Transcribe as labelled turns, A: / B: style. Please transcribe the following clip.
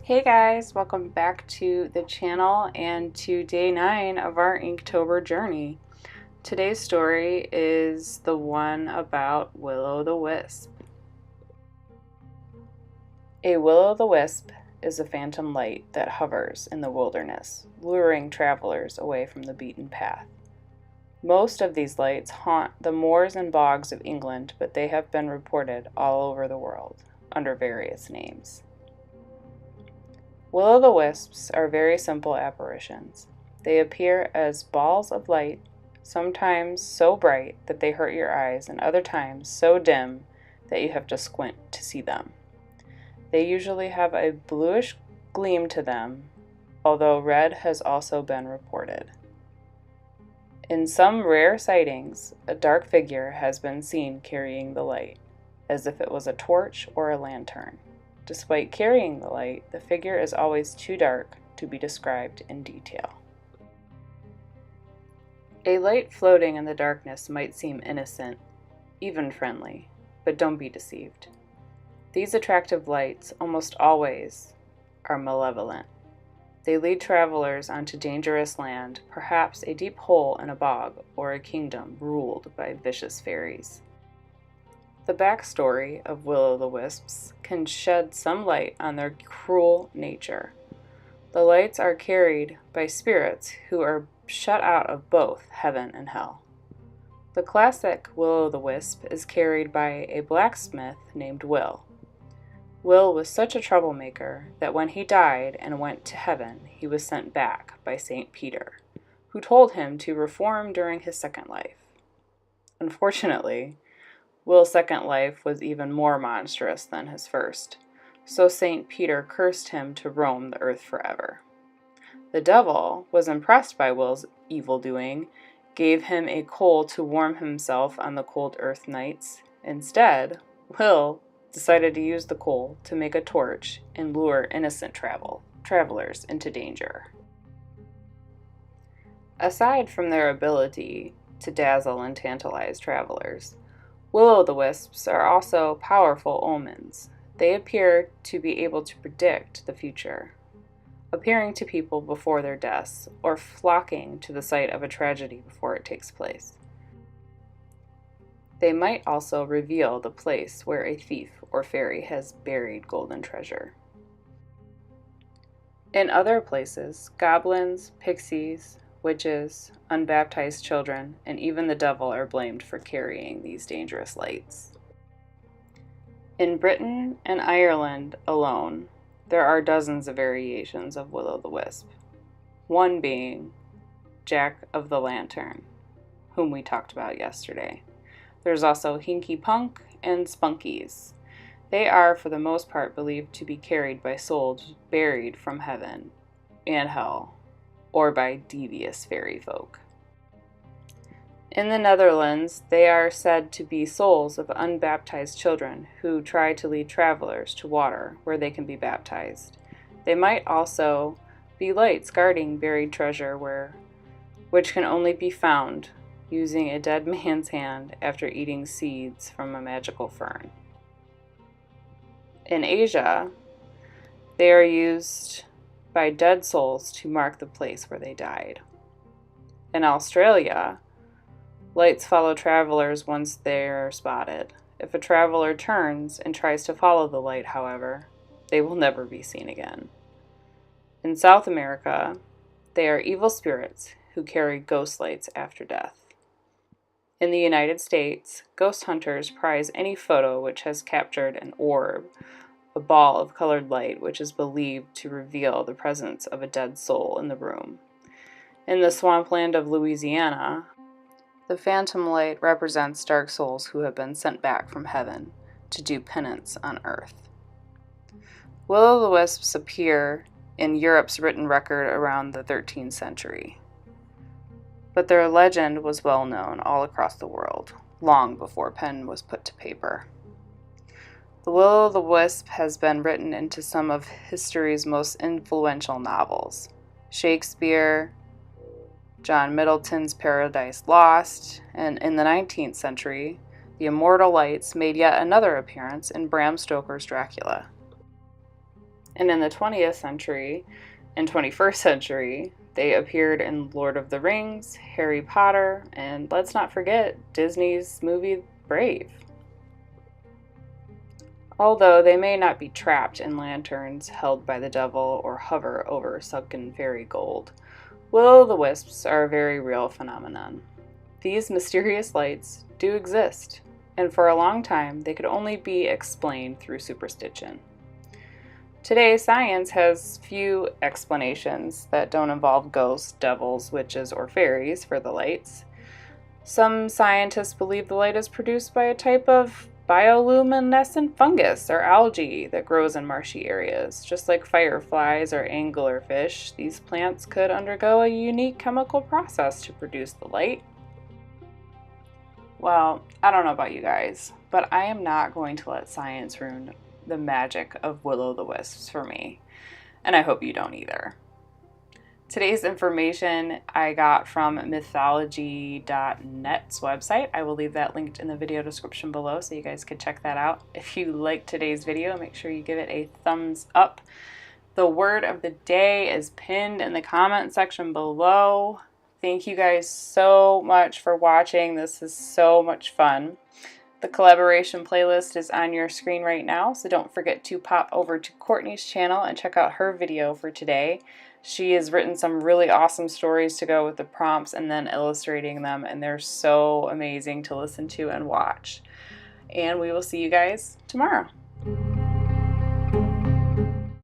A: Hey guys, welcome back to the channel and to day 9 of our Inktober journey. Today's story is the one about Will-o'-the-Wisp. A will-o'-the-wisp is a phantom light that hovers in the wilderness, luring travelers away from the beaten path. Most of these lights haunt the moors and bogs of England, but they have been reported all over the world under various names. Will-o'-the-wisps are very simple apparitions. They appear as balls of light, sometimes so bright that they hurt your eyes, and other times so dim that you have to squint to see them. They usually have a bluish gleam to them, although red has also been reported. In some rare sightings, a dark figure has been seen carrying the light, as if it was a torch or a lantern. Despite carrying the light, the figure is always too dark to be described in detail. A light floating in the darkness might seem innocent, even friendly, but don't be deceived. These attractive lights almost always are malevolent. They lead travelers onto dangerous land, perhaps a deep hole in a bog or a kingdom ruled by vicious fairies. The backstory of will-o'-the-wisps can shed some light on their cruel nature. The lights are carried by spirits who are shut out of both heaven and hell. The classic will-o'-the-wisp is carried by a blacksmith named Will. Will was such a troublemaker that when he died and went to heaven, he was sent back by St. Peter, who told him to reform during his second life. Unfortunately, Will's second life was even more monstrous than his first, so St. Peter cursed him to roam the earth forever. The devil was impressed by Will's evil doing, gave him a coal to warm himself on the cold earth nights. Instead, Will decided to use the coal to make a torch and lure innocent travelers into danger. Aside from their ability to dazzle and tantalize travelers, will-o'-the-wisps are also powerful omens. They appear to be able to predict the future, appearing to people before their deaths, or flocking to the site of a tragedy before it takes place. They might also reveal the place where a thief or fairy has buried golden treasure. In other places, goblins, pixies, witches, unbaptized children, and even the devil are blamed for carrying these dangerous lights. In Britain and Ireland alone, there are dozens of variations of will-o'-the-wisp, one being Jack of the Lantern, whom we talked about yesterday. There's also Hinky Punk and Spunkies. They are, for the most part, believed to be carried by souls buried from heaven and hell, or by devious fairy folk. In the Netherlands, they are said to be souls of unbaptized children who try to lead travelers to water where they can be baptized. They might also be lights guarding buried treasure which can only be found using a dead man's hand after eating seeds from a magical fern. In Asia, they are used by dead souls to mark the place where they died. In Australia, lights follow travelers once they are spotted. If a traveler turns and tries to follow the light, however, they will never be seen again. In South America, they are evil spirits who carry ghost lights after death. In the United States, ghost hunters prize any photo which has captured an orb, a ball of colored light which is believed to reveal the presence of a dead soul in the room. In the swampland of Louisiana, the phantom light represents dark souls who have been sent back from heaven to do penance on earth. Will-o'-the-wisps appear in Europe's written record around the 13th century, but their legend was well known all across the world, long before pen was put to paper. The will-o'-the-wisp has been written into some of history's most influential novels. Shakespeare, John Middleton's Paradise Lost, and in the 19th century, the immortal lights made yet another appearance in Bram Stoker's Dracula. And in the 20th century and 21st century, they appeared in Lord of the Rings, Harry Potter, and let's not forget Disney's movie Brave. Although they may not be trapped in lanterns held by the devil or hover over sunken fairy gold, will-o'-the-wisps are a very real phenomenon. These mysterious lights do exist, and for a long time they could only be explained through superstition. Today, science has few explanations that don't involve ghosts, devils, witches, or fairies for the lights. Some scientists believe the light is produced by a type of bioluminescent fungus or algae that grows in marshy areas. Just like fireflies or anglerfish, these plants could undergo a unique chemical process to produce the light. Well, I don't know about you guys, but I am not going to let science ruin the magic of will-o'-the-wisps for me, and I hope you don't either. Today's information I got from mythology.net's website. I will leave that linked in the video description below so you guys can check that out. If you liked today's video, make sure you give it a thumbs up. The word of the day is pinned in the comment section below. Thank you guys so much for watching. This is so much fun. The collaboration playlist is on your screen right now, so don't forget to pop over to Courtney's channel and check out her video for today. She has written some really awesome stories to go with the prompts and then illustrating them, and they're so amazing to listen to and watch. And we will see you guys tomorrow.